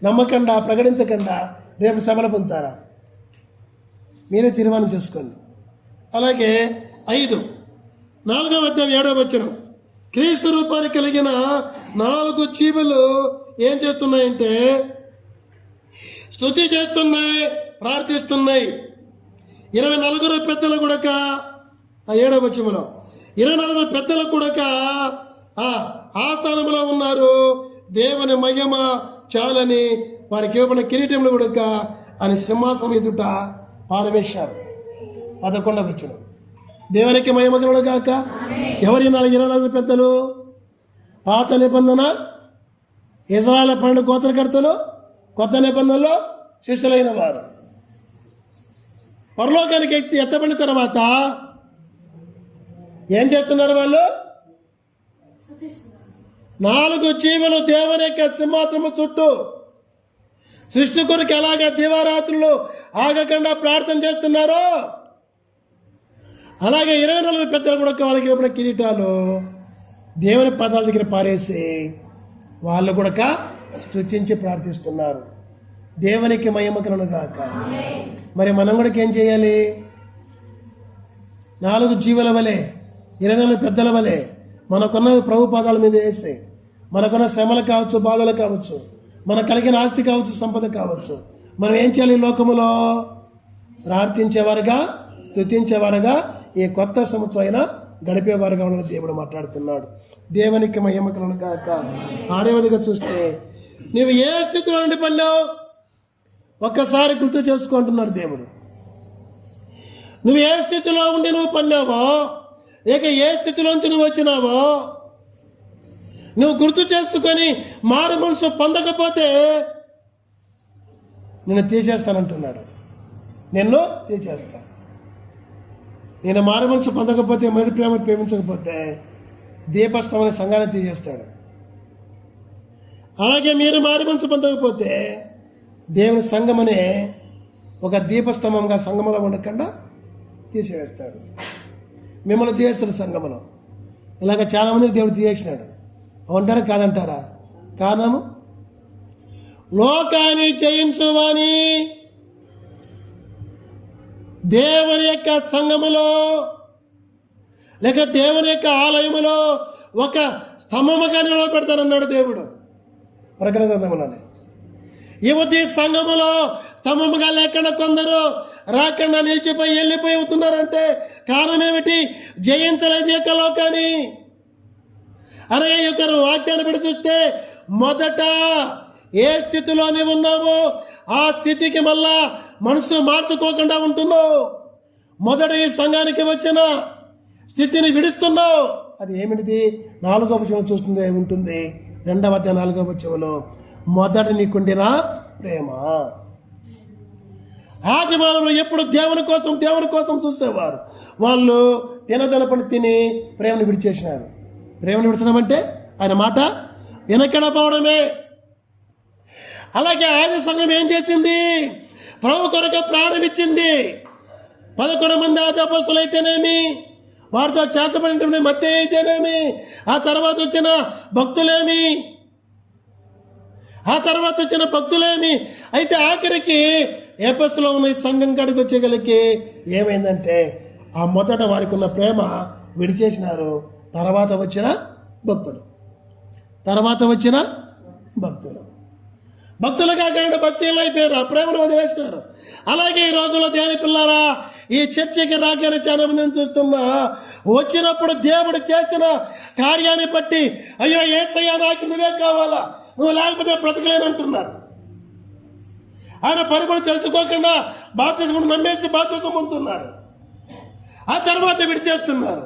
S3: నమ్మకుండా ప్రకటించకుండా రేపు శ్రమలు పొందుతారా? మీరే తీర్మానం చేసుకోండి. అలాగే 5, 4వ అధ్యాయం 7వ వచనం, క్రీస్తు రూపానికి కలిగిన 4 చీమలు ఏం చేస్తున్నాయంటే స్తుతి చేస్తున్నాయి, ప్రార్థిస్తున్నాయి. 24 పెద్దలు కూడా 7వ వచనంలో 24 పెద్దలు కూడా ఆ స్థానంలో ఉన్నారు. దేవుని మహిమ చాలని వారికి ఇవ్వబడిన కిరీటంలో కూడా అని సింహాసనం ఎదుట పారవేశారు. 11వ వచనం. దేవునికి మహిమ కలుగును గాక. ఎవరి 24 పెద్దలు? పాత నిబంధన ఇశ్రాయేలు 12 గోత్రకర్తలు, కొత్త నిబంధనలో శిష్యులైన వారు. పరలోకానికి ఎత్తబడిన తర్వాత ఏం చేస్తున్నారు వాళ్ళు? 4 జీవులు దేవుని యొక్క సింహాసనము చుట్టూ సృష్టి కొరకు ఎలాగ దివారాత్రులు ఆగకుండా ప్రార్థన చేస్తున్నారో అలాగే 24 పెద్దలు కూడా వాళ్ళకి ఇవ్వబడిన కిరీటాలు దేవుని పదాల దగ్గర పారేసి వాళ్ళు కూడా స్తుతించి ప్రార్థిస్తున్నారు. దేవునికి మహిమ కలుగును గాక. మరి మనం కూడా ఏం చేయాలి? 4 జీవుల వలె 24 పెద్దల వలె మనకున్న ప్రభు పాదాల మీద వేసి మనకున్న శ్రమలు కావచ్చు, బాధలు కావచ్చు, మనకు కలిగిన ఆస్తి కావచ్చు, సంపద కావచ్చు, మనం ఏం చేయాలి? లోకములో ప్రార్థించేవారుగా, స్తుతించేవారుగా, ఈ కొత్త సంవత్సరం అయినా గడిపేవారుగా ఉన్న దేవుడు మాట్లాడుతున్నాడు. దేవునికి మహిమ కలుగును గాక. 6వదిగా చూస్తే నీవు ఏ స్థితిలో నుండి పన్నావు ఒక్కసారి గుర్తు చేసుకుంటున్నాడు దేవుడు. నువ్వు ఏ స్థితిలో ఉండి నువ్వు పన్నావో, ఇక ఏ స్థితిలోంచి నువ్వు వచ్చినావో నువ్వు గుర్తు చేసుకొని మారు మనసు పొందకపోతే నిన్ను తీసేస్తానంటున్నాడు. నిన్ను తీసేస్తాను. నేను మారు మనసు పొందకపోతే, మరి ప్రేమ ప్రేమించకపోతే దీపస్తంభం సంఘాన్ని తీసేస్తాడు. అలాగే మీరు మారు మనసు పొందకపోతే దేవుని సంఘం అనే ఒక దీపస్తంభంగా సంఘంలో ఉండకుండా తీసివేస్తాడు. మిమ్మల్ని తీసేస్తాడు సంఘంలో. ఇలాగ చాలామందిని దేవుడు తీసేసినాడు. అంటారా కాదంటారా? కారణము లోకాన్ని జయించువాని దేవుని యొక్క సంఘములో లేక దేవుని యొక్క ఆలయములో ఒక స్తంభముగా నిలబెడతానన్నాడు దేవుడు ప్రకటన గ్రంథంలోనే. యువతి సంఘములో స్తంభముగా లేకుండా కొందరు రాకుండా నిలిచిపోయి వెళ్ళిపోయి అవుతున్నారంటే కారణం ఏమిటి? జయించలేదు యొక్క లోకాన్ని. అలాగే ఒకరు వాగ్దానం పెట్టి చూస్తే మొదట ఏ స్థితిలో నీవు ఉన్నావో ఆ స్థితికి మళ్ళా మనసు మార్చుకోకుండా ఉంటున్నావు. మొదట ఈ సంఘానికి వచ్చిన స్థితిని విడుస్తున్నావు. అది ఏమిటిది? 4వ వచనం చూస్తుంది ఉంటుంది. 2వ అధ్యాయం 4వ వచనంలో మొదట నీకుండిన ప్రేమ. ఆది మానవులు ఎప్పుడు దేవుని కోసం చూసేవారు. వాళ్ళు తినదనపని తిని ప్రేమను విడిచేసినారు. ప్రేమను విడిచడం అంటే ఆయన మాట వెనకడపోవడమే. అలాగే ఆది సంఘం ఏం చేసింది? ప్రభు కొరకు ప్రాణం ఇచ్చింది. 11 మంది ఆది అపోస్తలులు అయితేనేమి, వారితో చేతబడినటువంటి మత్తయి అయితేనేమి, ఆ తర్వాత వచ్చిన భక్తులేమి, అయితే ఆఖరికి ఎఫెసులో ఉన్న ఈ సంఘం కాడికి వచ్చేగలికి ఏమైందంటే ఆ మొదట వారికి ఉన్న ప్రేమ విడిచేసినారు. తర్వాత వచ్చిన భక్తులు కాకుండా భక్తులు అయిపోయారు, ఆ ప్రేమను వదిలేసినారు. అలాగే ఈ రోజుల్లో దేవుని పిల్లారా, ఈ చర్చికి రాగానే చాలా మందిని చూస్తున్నా, వచ్చినప్పుడు దేవుడు చేసిన కార్యాన్ని బట్టి అయ్యో యేసయ్యా నాకు నువ్వే కావాలా, నువ్వు లేకపోతే బ్రతకలేనంటున్నారు. ఆయన పని కూడా తెలుసుకోకుండా బాప్తిజం నమ్మేసి బాప్తిజం పొందుతున్నారు. ఆ తర్వాత విడిచేస్తున్నారు.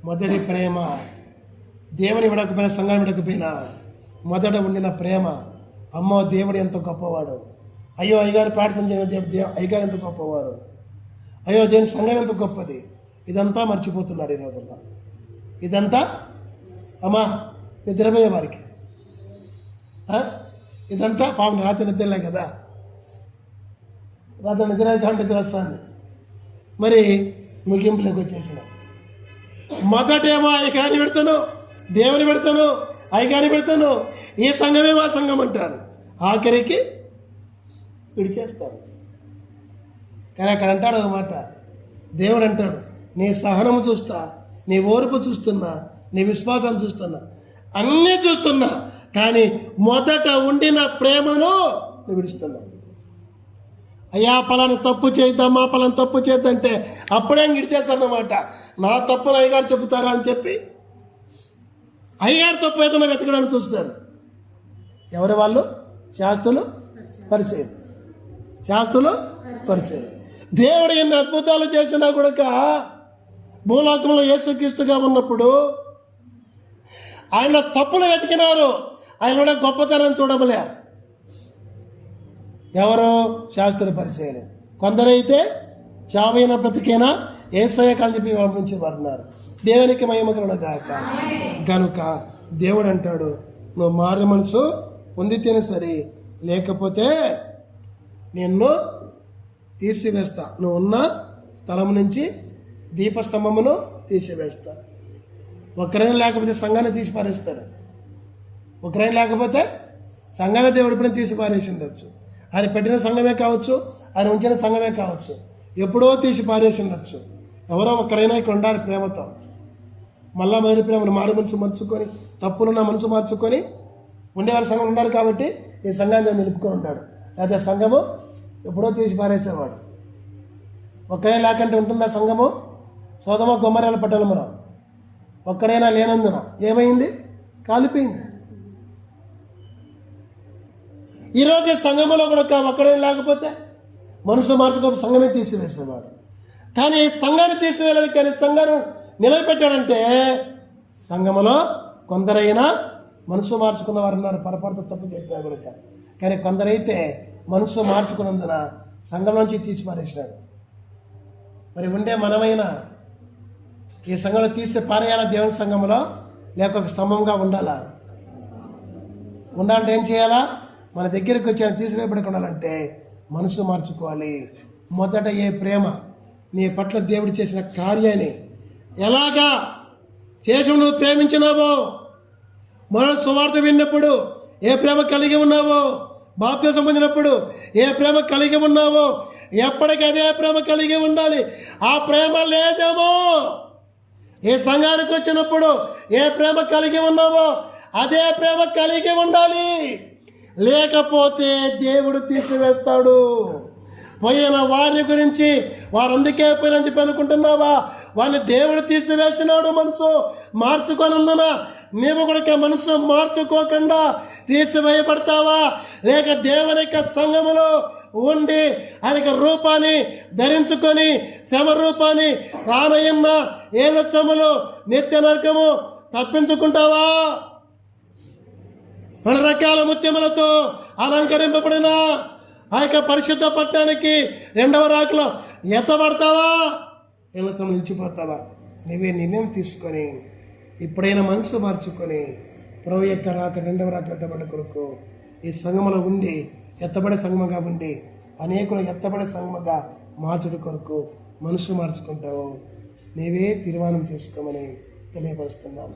S3: మొదటి ప్రేమ దేవుని విడకపోయినా, సంఘాన్ని విడకపోయినా మొదట ఉండిన ప్రేమ, అమ్మో దేవుడు ఎంత గొప్పవాడు, అయ్యో అయ్యగారు ప్రార్థన చేయడం దేవుడు అయ్యగారు ఎంత గొప్పవారు, అయ్యో దేవుని సంఘం ఎంత గొప్పది, ఇదంతా మర్చిపోతున్నాడు ఈ రోజుల్లో. ఇదంతా అమ్మా నిద్రపోయే వారికి, ఇదంతా పాపం రాత్రి నిద్రలే కదా, రాత్రి నిద్ర వస్తుంది. మరి ముగింపులోకి వచ్చేసిన మొదటేమో అయ్యగారిని పెడతాను, దేవుని పెడతాను, అయ్యగారిని పెడతాను, ఈ సంఘమేమో ఆ సంఘం అంటారు, ఆఖరికి విడిచేస్తారు. కానీ అక్కడ అంటాడు ఒక మాట, దేవుడు అంటాడు, నీ సహనము చూస్తా, నీ ఓర్పు చూస్తున్నా, నీ విశ్వాసం చూస్తున్నా, అన్నీ చూస్తున్నా, కానీ మొదట ఉండిన ప్రేమను నువ్వు విడుస్తున్నావు. అయ్యా పలాని తప్పు చేద్దామా, పలాని తప్పు చేద్దంటే అప్పుడే విడిచేస్తానమాట. నా తప్పును అయ్యగారు చెబుతారా అని చెప్పి అయ్యగారు తప్పు ఏదైనా వెతకడానికి చూస్తారు. ఎవరి వాళ్ళు? శాస్త్రులు, పరిచయం. దేవుడు ఎన్ని అద్భుతాలు చేసినా కూడా భూలోకంలో యేసుక్రీస్తుగా ఉన్నప్పుడు ఆయన తప్పులు వెతికినారు, ఆయన గొప్పతనం చూడమలే. ఎవరు? శాస్త్రుల పరిచయం. కొందరైతే చావైన బ్రతికైనా యేసయ్య అని చెప్పి పంపించేవారున్నారు. దేవునికి మహిమ కలుగుగాక. కనుక దేవుడు అంటాడు, నువ్వు మారు మనసు పొందితేనే సరే, లేకపోతే నిన్ను తీసివేస్తా, నువ్వు ఉన్న స్థలం నుంచి దీపస్తంభమును తీసివేస్తా. ఒక్కరైనా లేకపోతే సంఘాన్ని తీసి పారేస్తాడు. ఒకరైనా లేకపోతే సంఘాన్ని దేవుడి పైన తీసి పారేసి ఉండొచ్చు. ఆయన పెట్టిన సంఘమే కావచ్చు, ఆయన ఉంచిన సంఘమే కావచ్చు, ఎప్పుడో తీసి పారేసి ఉండొచ్చు. ఎవరో ఒక్కరైనా ఇక్కడ ఉండాలి ప్రేమతో. మళ్ళా మొదటి ప్రేమను మారు మనసు మార్చుకొని, తప్పులున్న మనసు మార్చుకొని ఉండేవారి సంఘం ఉండాలి. కాబట్టి ఈ సంఘాన్ని నిలుపుకొని ఉంటాడు. లేకపోతే సంఘము ఎప్పుడో తీసి పారేసేవాడు. ఒక్కడే లేకంటే ఉంటుందా సంఘము? సోదమ గొమ్మరాల పట్టణమున ఒక్కడైనా లేనందున ఏమైంది? కాలిపోయింది. ఈరోజు సంఘములో కూడా ఒక్కడైనా లేకపోతే మనుషులు మార్చుకో సంఘమే తీసివేసేవాడు. కానీ సంఘాన్ని తీసివేయలేదు, కానీ సంఘాన్ని నిలబెట్టాడంటే సంఘములో కొందరైనా మనసు మార్చుకున్న వారు ఉన్నారు, పొరపాటు తప్పు చేసినా కూడా. కానీ కొందరైతే మనసు మార్చుకున్నందున సంఘం నుంచి తీసి పారేసినాడు. మరి ఉండే మనమైనా ఈ సంఘంలో తీసి పారేయాలా? దేవుని సంఘంలో లేక ఒక స్తంభంగా ఉండాలా? ఉండాలంటే ఏం చేయాలా? మన దగ్గరికి వచ్చి ఆయన తీసివేయబడకుండా ఉండాలంటే మనసు మార్చుకోవాలి. మొదట ఏ ప్రేమ నీ పట్ల దేవుడు చేసిన కార్యాన్ని ఎలాగా చేసి నువ్వు ప్రేమించినావో, మొదటి సువార్త విన్నప్పుడు ఏ ప్రేమ కలిగి ఉన్నావో, బాప్తిసం పొందినప్పుడు ఏ ప్రేమ కలిగి ఉన్నావో, ఎప్పటికీ అదే ప్రేమ కలిగి ఉండాలి. ఆ ప్రేమ లేదేమో ఏ సంఘానికి వచ్చినప్పుడు ఏ ప్రేమ కలిగి ఉన్నావో అదే ప్రేమ కలిగి ఉండాలి. లేకపోతే దేవుడు తీసివేస్తాడు. పోయిన వారి గురించి వారు అందుకే పోయినని చెప్పి అనుకుంటున్నావా? వారిని దేవుడు తీసివేస్తున్నాడు. మనసు మార్చుకోనందున నీవు కూడా మనసు మార్చుకోకుండా తీసివేయబడతావా? లేక దేవుని యొక్క సంఘములో ఉండి ఆయన రూపాన్ని ధరించుకొని శ్రమ రూపాన్ని రానయ్యన్న ఏలస్యములు నిత్య నరకము తప్పించుకుంటావా? రెండు రకాల ముత్యములతో అలంకరింపబడిన ఆ యొక్క పరిశుద్ధ పట్టణానికి రెండవ రాకలో ఎత్తబడతావా ఇళ్ళతో నిలిచిపోతావా? నువ్వే నిర్ణయం తీసుకొని ఇప్పుడైనా మనసు మార్చుకొని ప్రభు యొక్క రాక రెండవ రాక ఎత్తబడే కొరకు ఈ సంఘములో ఉండి ఎత్తబడే సంఘముగా ఉండి అనేకులు ఎత్తబడే సంఘముగా మార్చుడు కొరకు మనసు మార్చుకుంటావు. నీవే తీర్మానం చేసుకోమని తెలియపరుస్తున్నాను.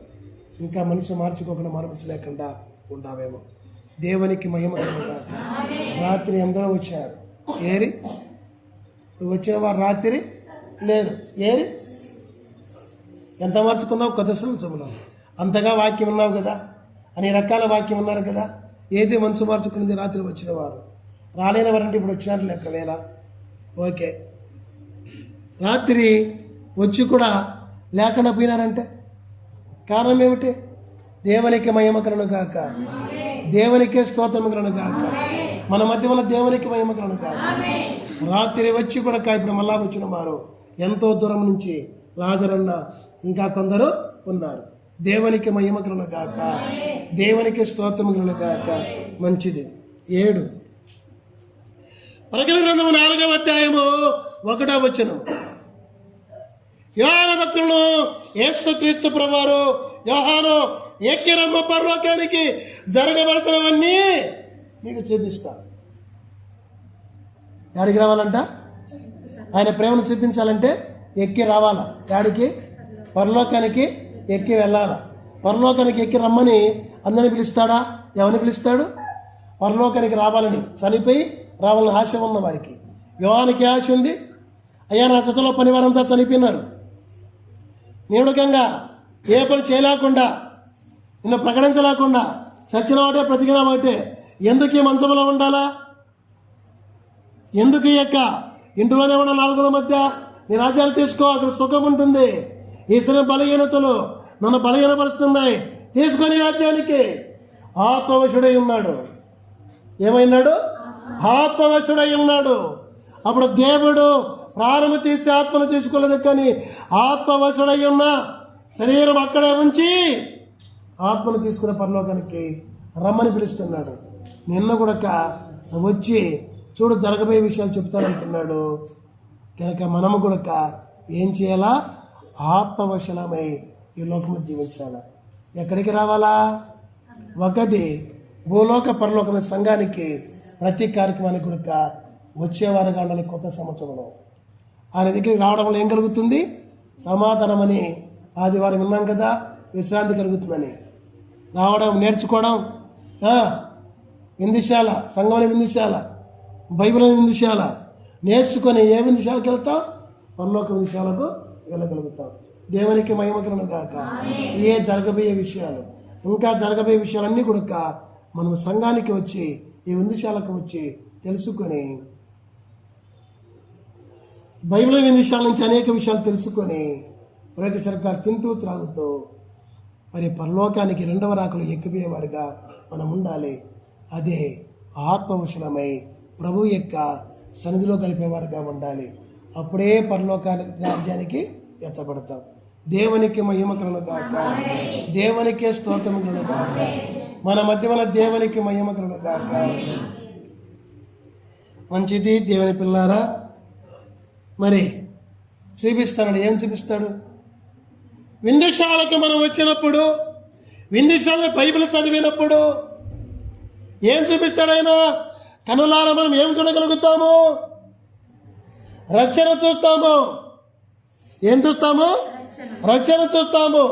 S3: ఇంకా మనసు మార్చుకోకుండా మార్పు లేకుండా ఉండావేమో. దేవునికి మహిమ కలుగుగాక. రాత్రి అందరూ వచ్చారు. ఏరి నువ్వు వచ్చిన వారు రాత్రి లేదు. ఏరి ఎంత మార్చుకున్నావు కొత్త సంవత్సరంలో? అంతగా వాక్యం ఉన్నావు కదా, అన్ని రకాల వాక్యం ఉన్నారు కదా. ఏది మనసు మార్చుకున్నది రాత్రి వచ్చిన వారు. రాలేని వారంటే ఇప్పుడు వచ్చినారు లెక్క వేళ. ఓకే, రాత్రి వచ్చి కూడా లేకుండా పోయినారంటే కారణం ఏమిటి? దేవునికి మహిమ కలుగును గాక. దేవునికే స్తోత్రం కలుగును గాక. మన మధ్య ఉన్న దేవునికి మహిమ కలుగును గాక. రాత్రి వచ్చి కూడా ఇప్పుడు మళ్ళా వచ్చిన వారు ఎంతో దూరం నుంచి లాజరన్న ఇంకా కొందరు ఉన్నారు. దేవునికి మహిమ కలుగును గాక. దేవునికి స్తోత్రం కలుగును గాక. మంచిది. 7 ప్రకటన గ్రంథము 4వ అధ్యాయము 1వ వచనం. యోహాను భక్తులను యేసుక్రీస్తు ప్రభువారు యోహాను ఎక్కిరమ్మ పరలోకానికి జరగవలసినవన్నీ నీకు చూపిస్తా. యాడికి రావాలంట? ఆయన ప్రేమను చూపించాలంటే ఎక్కి రావాలా. యాడికి? పరలోకానికి ఎక్కి వెళ్ళాలా. పరలోకానికి ఎక్కి రమ్మని అందరిని పిలుస్తాడా? ఎవరిని పిలుస్తాడు? పరలోకానికి రావాలని, చనిపోయి రావాలని ఆశ ఉన్న వారికి. యోహానికి ఆశ ఉంది. అయ్యా నా జతలో పనివారంతా చనిపోయినారు, నియమకంగా ఏ పని చేయలేకుండా, నిన్ను ప్రకటించలేకుండా చచ్చిన వాటే బ్రతికిన వాటే ఎందుకు ఈ మంచంలో ఉండాలా? ఎందుకు ఈ యొక్క ఇంట్లోనే ఉన్న 4 మధ్య నీ రాజ్యాలు తీసుకో, అక్కడ సుఖం ఉంటుంది. ఈ శరీర బలహీనతలు నన్ను బలహీనపరుస్తున్నాయి, తీసుకొని రాజ్యానికి. ఆత్మవశుడై ఉన్నాడు. ఏమైనాడు? ఆత్మవశుడై ఉన్నాడు. అప్పుడు దేవుడు ప్రాణము తీసి ఆత్మను తీసుకోలేదు, కానీ ఆత్మవశుడై ఉన్న శరీరం అక్కడే ఉంచి ఆత్మను తీసుకునే పరలోకానికి రమ్మని పిలుస్తున్నాడు. నిన్న కూడా వచ్చి చూడు జరగబోయే విషయాలు చెప్తానంటున్నాడు. కనుక మనము కూడా ఏం చేయాలా? ఆత్మవశలమై ఈ లోకంలో జీవించాలా. ఎక్కడికి రావాలా? 1 భూలోక పరలోకమైన సంఘానికి ప్రతి కార్యక్రమానికి కూడా వచ్చేవారుగా ఉండాలి. కొత్త సంవత్సరంలో ఆయన దగ్గరికి రావడం వల్ల ఏం కలుగుతుంది? సమాధానం అని ఆదివారం విన్నాం కదా, విశ్రాంతి కలుగుతుందని. రావడం, నేర్చుకోవడం, విందుశాల, సంఘం విందుశాల, బైబిల్ విందుశాల నేర్చుకొని ఏ విందుశాలకు వెళ్తాం? పరలోక విందుశాలకు వెళ్ళగలుగుతాం. దేవునికి మహిమ కలుగును గాక. ఏ జరగబోయే విషయాలు, ఇంకా జరగబోయే విషయాలన్నీ కూడా మనం సంఘానికి వచ్చి ఈ విందుశాలకు వచ్చి తెలుసుకొని బైబిల్ విషయాల నుంచి అనేక విషయాలు తెలుసుకొని ప్రతిసరిగా తింటూ త్రాగుతూ మరి పరలోకానికి 2వ రాకలు ఎక్కిపోయేవారుగా మనం ఉండాలి. అదే ఆత్మవశులమై ప్రభు యొక్క సన్నిధిలో గడిపేవారుగా ఉండాలి. అప్పుడే పరలోకానికి రాజ్యానికి ఎత్తబడతాం. దేవునికి మహిమ కలుగును గాక. దేవునికే స్తోత్రం కలుగును గాక. మన మధ్య మన దేవునికి మహిమ కలుగును గాక. మంచిది దేవుని పిల్లారా. మరి చూపిస్తాడు. ఏం చూపిస్తాడు? విందుశాలకు మనం వచ్చినప్పుడు, విందుశాల బైబిల్ చదివినప్పుడు ఏం చూపిస్తాడు ఆయన? కనులారా మనం ఏం చూడగలుగుతాము? రక్షణ చూస్తాము. ఏం చూస్తాము? రక్షణ చూస్తాము.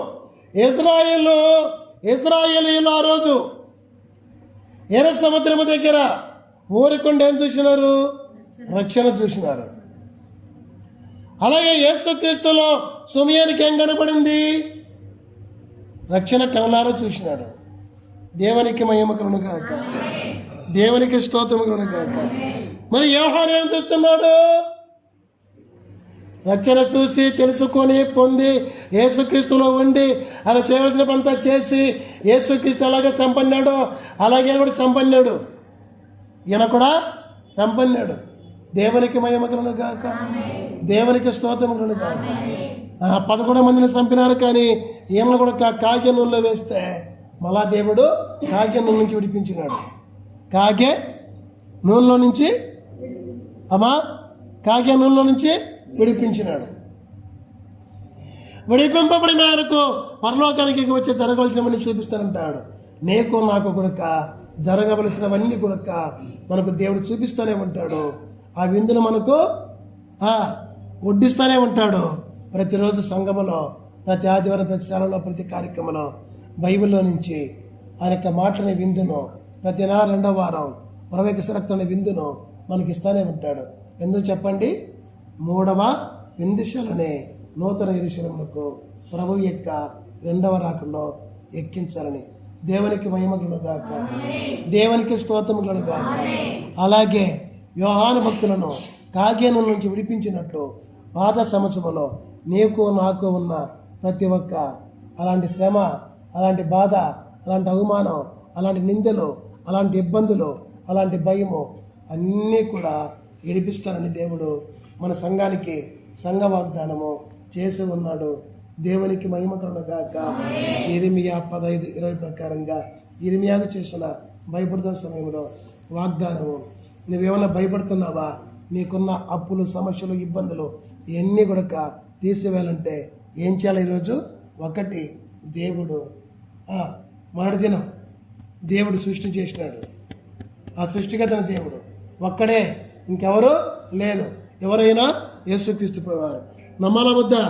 S3: ఇశ్రాయేలీయులు ఆ రోజు ఎర్ర సముద్రము దగ్గర ఊరికుండా ఏం చూసినారు? రక్షణ చూసినారు. అలాగే యేసుక్రీస్తులో సుమయానికి ఏం కనపడింది? రక్షణ కనులారా చూసినాడు. దేవునికి మహిమ కలుగును గాక. దేవునికి స్తోత్రం కలుగును గాక. మరి యోహాను ఏం చూస్తున్నాడు? రక్షణ చూసి తెలుసుకొని పొంది యేసుక్రీస్తులో ఉండి అలా చేయవలసిన పనంతా చేసి యేసుక్రీస్తు అలాగే సంపన్నాడు, అలాగే కూడా సంపన్నాడు. ఈయన కూడా సంపన్నాడు. దేవునికి మహిమ కలుగును గాక. దేవునికి స్తోత్రం కలుగును గాక. 11 మందిని చంపినారు, కానీ ఈయన కూడా కాగే నూనెలో వేస్తే మళ్ళా దేవుడు కాగే నూనె నుంచి విడిపించినాడు. కాగే నూనెలో నుంచి అమ్మా కాగ్యానంలో నుంచి విడిపించినాడు. విడిపింపబడిన ఆయనకు పరలోకానికి వచ్చే జరగవలసినవన్నీ చూపిస్తానంటాడు. నీకు నాకు కొడుక జరగవలసినవన్నీ కొడుక మనకు దేవుడు చూపిస్తూనే ఉంటాడు. ఆ విందును మనకు వడ్డిస్తూనే ఉంటాడు. ప్రతిరోజు సంఘములో, ప్రతి ఆదివారం, ప్రతి శాలలో, ప్రతి కార్యక్రమంలో బైబిల్లో నుంచి ఆయన యొక్క మాటని విందును ప్రతి నెల 2వ వారం ప్రవేశరక్తమైన విందును మనకి ఇస్తూనే ఉంటాడు. ఎందుకు చెప్పండి? 3వ విందుశాలనే నూతన యెరూషలేమునకు ప్రభు యొక్క 2వ రాకడలో ఎక్కించాలని. దేవునికి మహిమలు గాక, దేవునికి స్తోత్రములు గాక. అలాగే యోహాను భక్తులను కాగ్యానం నుంచి విడిపించినట్లు పాత సంవత్సరంలో నీకు నాకు ఉన్న ప్రతి ఒక్క అలాంటి శ్రమ, అలాంటి బాధ, అలాంటి అవమానం, అలాంటి నిందలు, అలాంటి ఇబ్బందులు, అలాంటి భయము అన్నీ కూడా విడిపిస్తానని దేవుడు మన సంఘానికి సంఘ వాగ్దానము చేసి ఉన్నాడు. దేవునికి మహిమ కలుగుగాక. ఇర్మియా 15:20 ప్రకారంగా ఇర్మియాకు చేసిన భయపడుతున్న సమయంలో వాగ్దానము. నువ్వేమన్నా భయపడుతున్నావా? నీకున్న అప్పులు, సమస్యలు, ఇబ్బందులు ఇవన్నీ కూడా తీసివేయాలంటే ఏం చేయాలి? ఈరోజు 1 దేవుడు మరుదినం దేవుడు సృష్టి చేసినాడు. ఆ సృష్టిగతన దేవుడు ఒక్కడే, ఇంకెవరు లేరు. ఎవరైనా యేసుక్రీస్తు వారు. నమ్మాలా వద్దా?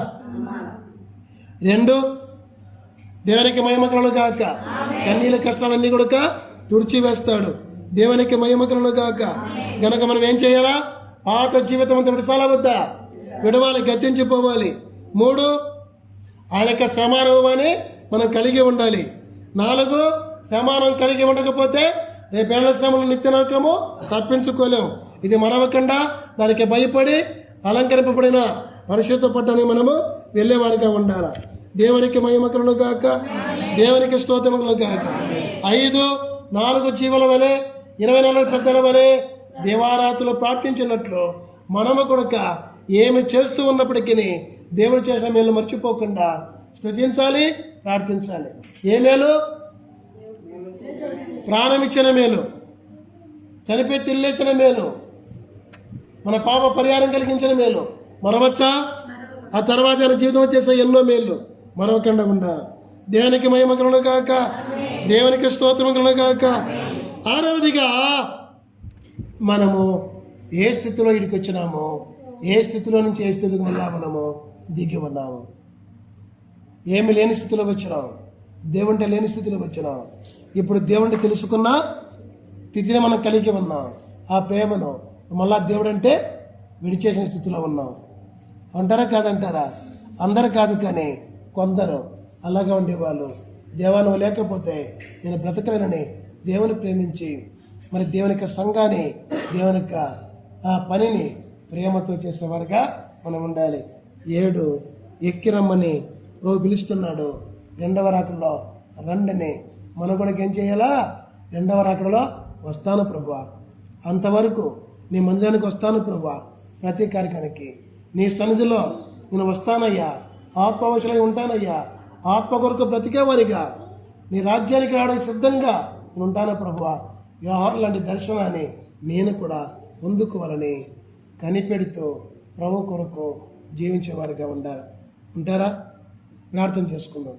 S3: 2 దేవునికి మహిమ కలుగుగాక. కన్నీళ్ళ కష్టాలన్నీ కూడా తుడిచివేస్తాడు. దేవునికి మహిమ కలుగుగాక. గనక మనం ఏం చేయాలా? పాత జీవితం అంతా విడసాలా వద్దా? విడవాలి, గతించిపోవాలి. 3 ఆయన యొక్క సమానమని మనం కలిగి ఉండాలి. 4 సమానం కలిగి ఉండకపోతే రేపేళ్ల శ్రమలు నిత్య నరకము తప్పించుకోలేము. ఇది మరవకుండా దానికి భయపడి అలంకరింపబడిన పరిశుద్ధ పట్టణానికి మనము వెళ్ళేవారిగా ఉండాలి. దేవునికి మహిమ కలుగుగాక. దేవునికి స్తోత్రములు గాక. 5 4 జీవుల వలె 24 పెద్దల వలె దేవారాతులు ప్రార్థించినట్లు మనము కూడా ఏమి చేస్తూ ఉన్నప్పటికీ దేవుడు చేసిన మేలు మర్చిపోకుండా స్తుతించాలి, ప్రార్థించాలి. ఏ మేలు? ప్రాణం ఇచ్చిన మేలు, చనిపోయి తిల్లేసిన మేలు, మన పాప పరిహారం కలిగించిన మేలు మరవచ్చా? ఆ తర్వాత ఆయన జీవితం చేసే ఎన్నో మేలు మరవకుండా ఉండాలి. దేవునికి మహిమ కలుగుగాక. దేవునికి స్తోత్రం కలుగుగాక. 6వదిగా మనము ఏ స్థితిలో ఇడికి వచ్చినామో, ఏ స్థితిలో నుంచి ఏ స్థితికి మళ్ళా మనము దిగి ఉన్నాము. ఏమి లేని స్థితిలో వచ్చినాం, దేవుంటే లేని స్థితిలో వచ్చినాం. ఇప్పుడు దేవుడిని తెలుసుకున్న స్థితిని మనం కలిగి ఉన్నాం. ఆ ప్రేమను మళ్ళా దేవుడు అంటే విడిచేసిన స్థితిలో ఉన్నాం. అంటారా కాదంటారా? అందరూ కాదు, కానీ కొందరు అలాగా ఉండేవాళ్ళు. దేవాను లేకపోతే నేను బ్రతకలేనని దేవుని ప్రేమించి మరి దేవుని యొక్క సంఘాన్ని, దేవుని యొక్క ఆ పనిని ప్రేమతో చేసేవారుగా మనం ఉండాలి. 7 ఎక్కిరమ్మని ప్రభు పిలుస్తున్నాడు. 2వ రాకడలో రండిని. మనం కూడా ఏం చేయాలా? 2వ రాకడలో వస్తాను ప్రభువా, అంతవరకు నీ మందిరానికి వస్తాను ప్రభువా, ప్రతి కార్యక్రమానికి నీ సన్నిధిలో నేను వస్తానయ్యా, ఆత్మవశులై ఉంటానయ్యా, ఆత్మ కొరకు బ్రతికేవారిగా నీ రాజ్యానికి రావడానికి సిద్ధంగా నేను ఉంటాను ప్రభువా. వ్యవహారం లాంటి దర్శనాన్ని నేను కూడా పొందుకోవాలని కనిపెడుతూ ప్రభు కొరకు జీవించేవారిగా ఉంటారా? ప్రార్థన చేసుకుందాం.